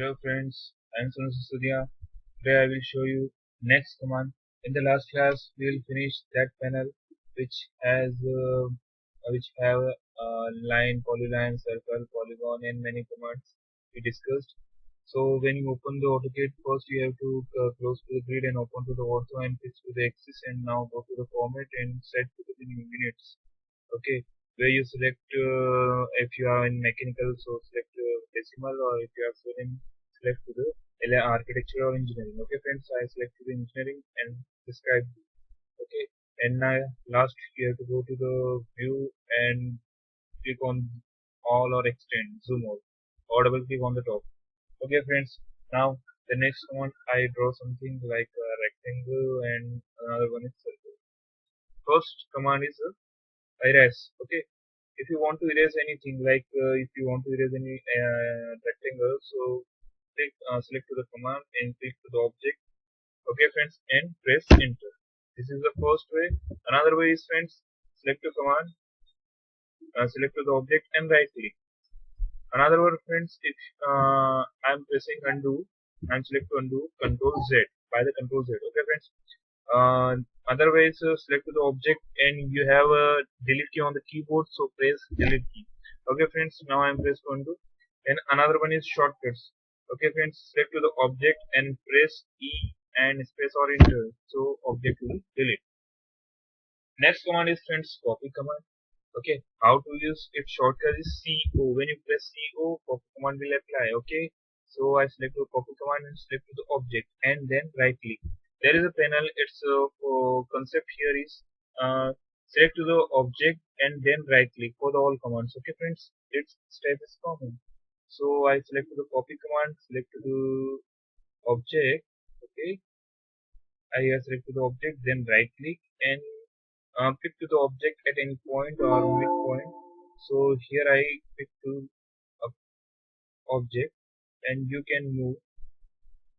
Hello friends, I am Surya. Today I will show you next command. In the last class we will finish that panel which have line, polyline, circle, polygon and many commands we discussed. So when you open the AutoCAD, first you have to close to the grid and open to the ortho and fix to the axis, and now go to the format and set to the units. Okay, where you select if you are in mechanical, so select decimal, or if you are in select to the architecture or engineering. Okay friends, I select to the engineering and describe. Okay, and now last you have to go to the view and click on all or extend, zoom out, or double click on the top. Okay friends, now the next one, I draw something like a rectangle and another one is circle. First command is erase. Okay, if you want to erase anything, like if you want to erase any rectangle, so select to the command and click to the object. Okay friends, and press enter. This is the first way. Another way is, friends, select to command, select to the object and right click. Another word, friends, if I'm pressing undo, I'm select to undo, control Z, by the control Z. Okay friends, otherwise select to the object and you have a delete key on the keyboard, so press delete key. Okay friends, now I'm pressed to undo. And another one is shortcuts. Okay friends, select to the object and press E and space or enter, so object will delete. Next command is, friends, copy command. Okay, how to use it? Shortcut is CO. When you press CO, copy command will apply. Okay, so I select the copy command and select the object and then right click. There is a panel. Its concept here is select to the object and then right click for the all commands. Okay friends, its step is common. So I select the copy command, select the object. Okay, I select the object, then right click and pick to the object at any point or midpoint. So here I pick to a object, and you can move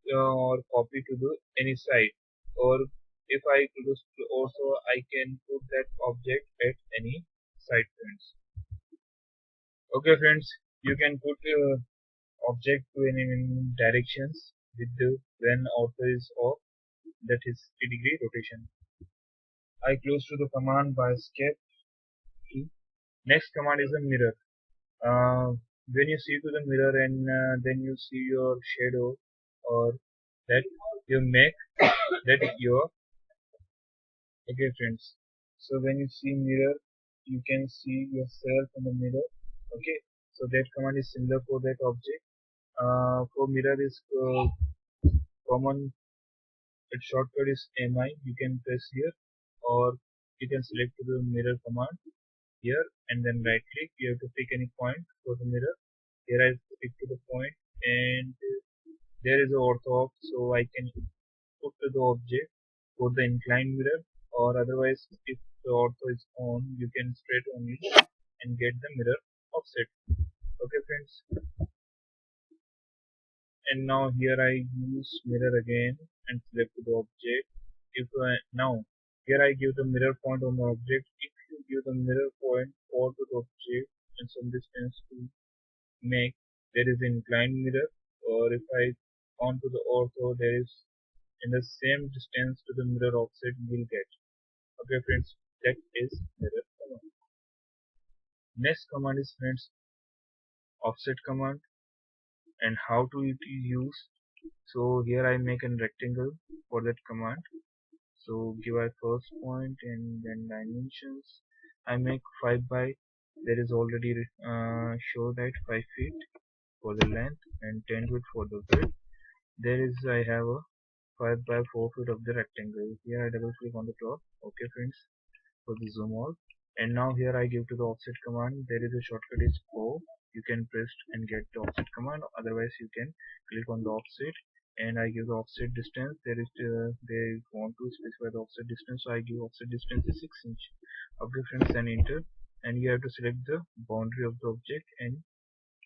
or copy to the any side, or if I close also I can put that object at any side, friends. Okay friends, you can put object to any directions with the when auto is off, that is 3-degree rotation. I close to the command by escape key. Next command is a mirror. uh, when you see to the mirror and then you see your shadow, or that you make that your. Okay friends, so when you see mirror, you can see yourself in the mirror. Okay, so that command is similar for that object. For mirror is common, its shortcut is mi. You can press here, or you can select the mirror command here and then right click. You have to pick any point for the mirror. Here I pick to the point, and there is a ortho, so I can put to the object for the inclined mirror, or otherwise if the ortho is on, you can straight only and get the mirror offset. Okay friends, and now here I use mirror again and select the object. If now here I give the mirror point on the object. If you give the mirror point or to the object and some distance to make, there is an inclined mirror, or if I onto the ortho, there is in the same distance to the mirror offset will get. Okay friends, that is mirror command. Next command is, friends, offset command, and how to it use. So here I make a rectangle for that command. So give a first point and then dimensions. I make 5 by, there is already show that 5 feet for the length and 10 feet for the width. There is I have a 5 by 4 feet of the rectangle. Here I double click on the top. Okay friends, for the zoom out. And now here I give to the offset command. There is a shortcut is O. You can press and get the offset command. Otherwise you can click on the offset and I give the offset distance. There is they want to specify the offset distance, so I give offset distance is 6 inch. Okay friends, and enter. And you have to select the boundary of the object, and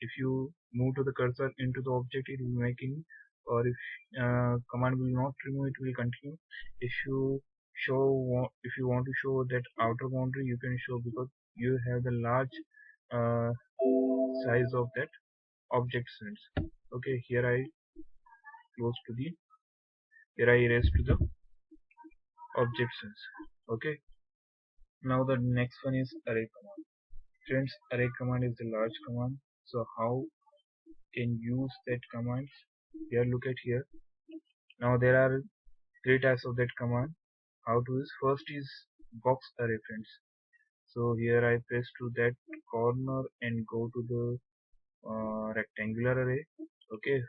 if you move to the cursor into the object, it will making, or if command will not remove, it will continue. If you if you want to show that outer boundary, you can show, because you have the large uh, size of that objects friends. Okay, close to the here I erase to the objections. Okay, now the next one is array command. Friends, array command is a large command. So how can use that command? Here, look at here. Now there are three types of that command. How to use? First is box array friends. So here I press to that corner and go to the rectangular array. Okay,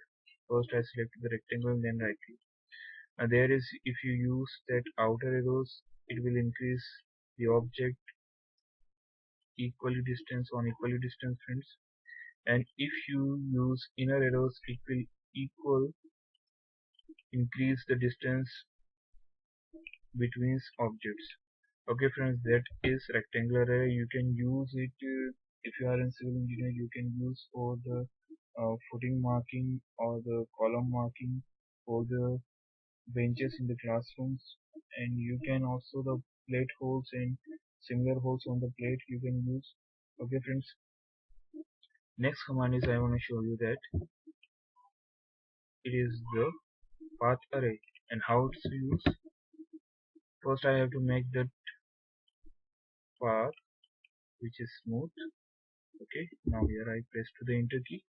first I select the rectangle and then right click. There is, if you use that outer arrows, it will increase the object equally distance on equally distance friends, and if you use inner arrows it will equal increase the distance between objects. Okay friends, that is rectangular array. You can use it if you are in civil engineer, you can use for the footing marking or the column marking for the benches in the classrooms, and you can also the plate holes and similar holes on the plate you can use. Okay friends, next command is I want to show you that it is the path array and how it's used. First I have to make that path which is smooth. Okay, now here I press to the enter key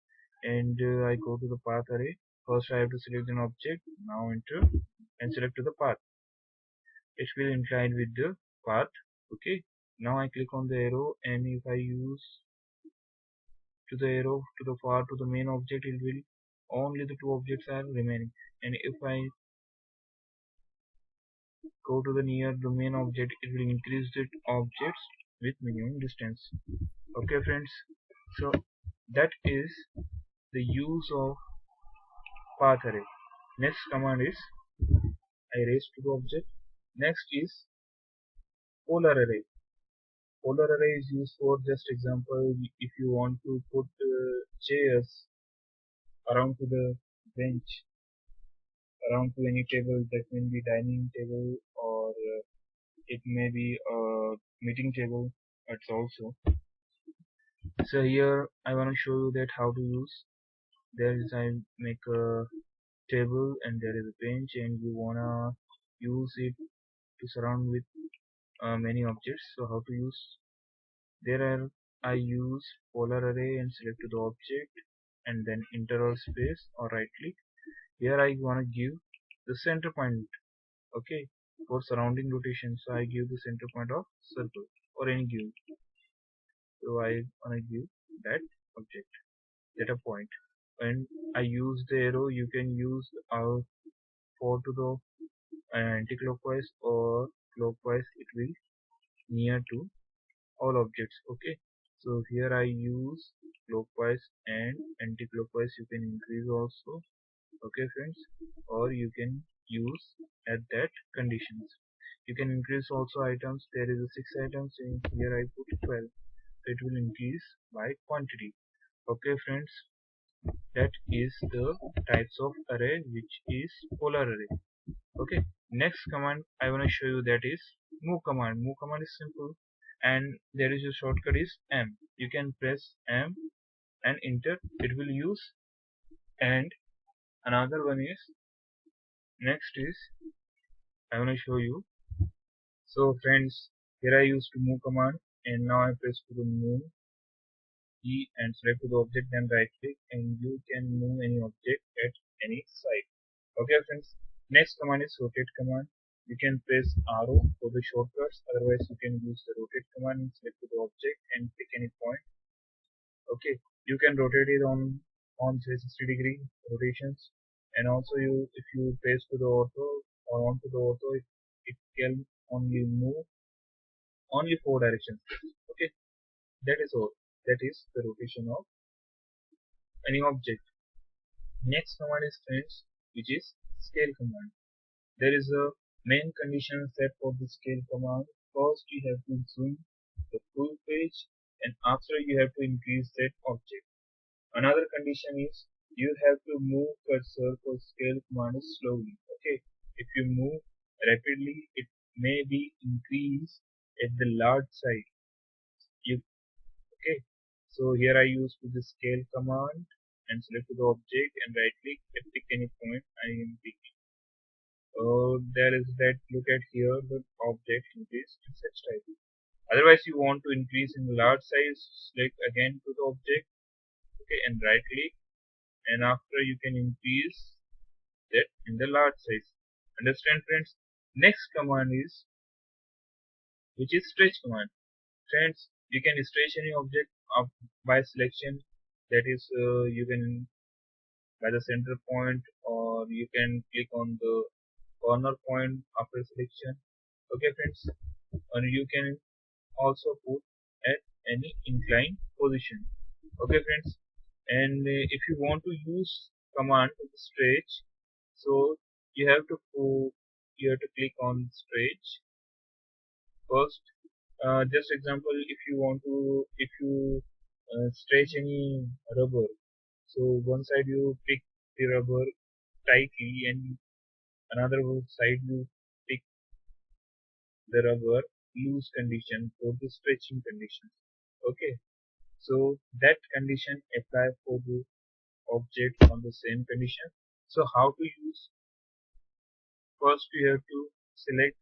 and I go to the path array. First I have to select an object, now enter and select to the path. It will incline with the path. Okay, now I click on the arrow, and if I use to the arrow to the far to the main object, it will only the two objects are remaining, and if I go to the near the main object, it will increase the objects with minimum distance. Okay friends, so that is the use of path array. Next command is I raise to the object. Next is polar array. Polar array is used for, just example, if you want to put chairs around to the bench, around to any table, that may be dining table or it may be a meeting table. It's also, so here I want to show you that how to use. There is, I make a table and there is a bench and you wanna use it to surround with many objects. So how to use? There are, I use polar array and select the object and then enter or space or right click. Here I wanna give the center point. Okay, for surrounding rotation, so I give the center point of circle or any give. So I wanna give that object, that a point, and I use the arrow. You can use for to the anti-clockwise or clockwise. It will near to all objects. Okay, so here I use clockwise and anti-clockwise. You can increase also. Okay friends, or you can use at that conditions. You can increase also items. There is a 6 items in here, I put 12. It will increase by quantity. Okay friends, that is the types of array which is polar array. Okay, next command I want to show you, that is move command. Move command is simple and there is a shortcut is M. You can press M and enter, it will use. And another one is, next is I want to show you. So friends, here I use to move command and now I press to the move key and select to the object, then right click and you can move any object at any side. Okay friends, next command is rotate command. You can press arrow for the shortcuts, otherwise you can use the rotate command and select to the object and pick any point. Okay, you can rotate it on 360-degree rotations, and also you, if you press to the auto or onto the auto, it can only move only 4 directions. Okay, that is all. That is the rotation of any object. Next command is friends, which is scale command. There is a main condition set for the scale command. First you have to zoom the full page, and after you have to increase that object. Another condition is you have to move cursor for scale command slowly. Okay, if you move rapidly, it may be increased at the large side. You, okay, so here I use the scale command and select the object and right click and pick any point I am picking. There is that look at here the object increase in such type. Otherwise you want to increase in large size, select again to the object, okay, and right click, and after you can increase that in the large size. Understand friends? Next command is which is stretch command. Friends, you can stretch any object up by selection, that is you can by the center point, or you can click on the corner point after selection. Okay friends, and you can also put at any inclined position. Okay friends, and if you want to use command to stretch, so you have to click on stretch first. Just example, if you stretch any rubber, so one side you pick the rubber tightly and another side you pick the rubber loose condition for the stretching condition. Okay, so that condition apply for the object on the same condition. So how to use? First you have to select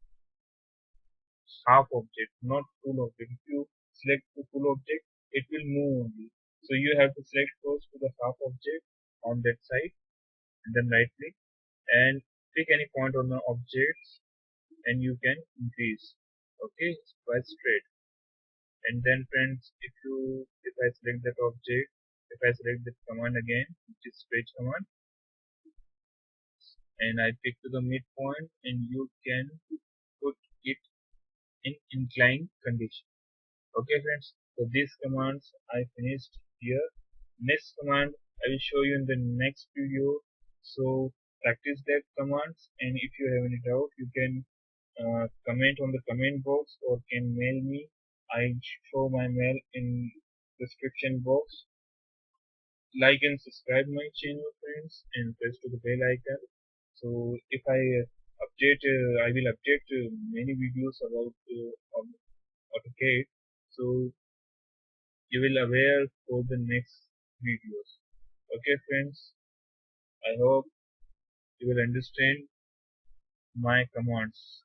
half object, not full object. If you select the full object, it will move only. So you have to select first to the half object on that side, and then right click and pick any point on the objects, and you can increase. Okay, by straight. And then friends, if I select that object, if I select that command again, which is stretch command, and I pick to the midpoint, and you can put it in inclined condition. Okay friends, so these commands I finished here. Next command I will show you in the next video. So practice that commands, and if you have any doubt you can comment on the comment box or can mail me. I show my mail in description box. Like and subscribe my channel friends, and press to the bell icon. So if I will update many videos about AutoCAD. So you will aware for the next videos. Okay friends, I hope you will understand my commands.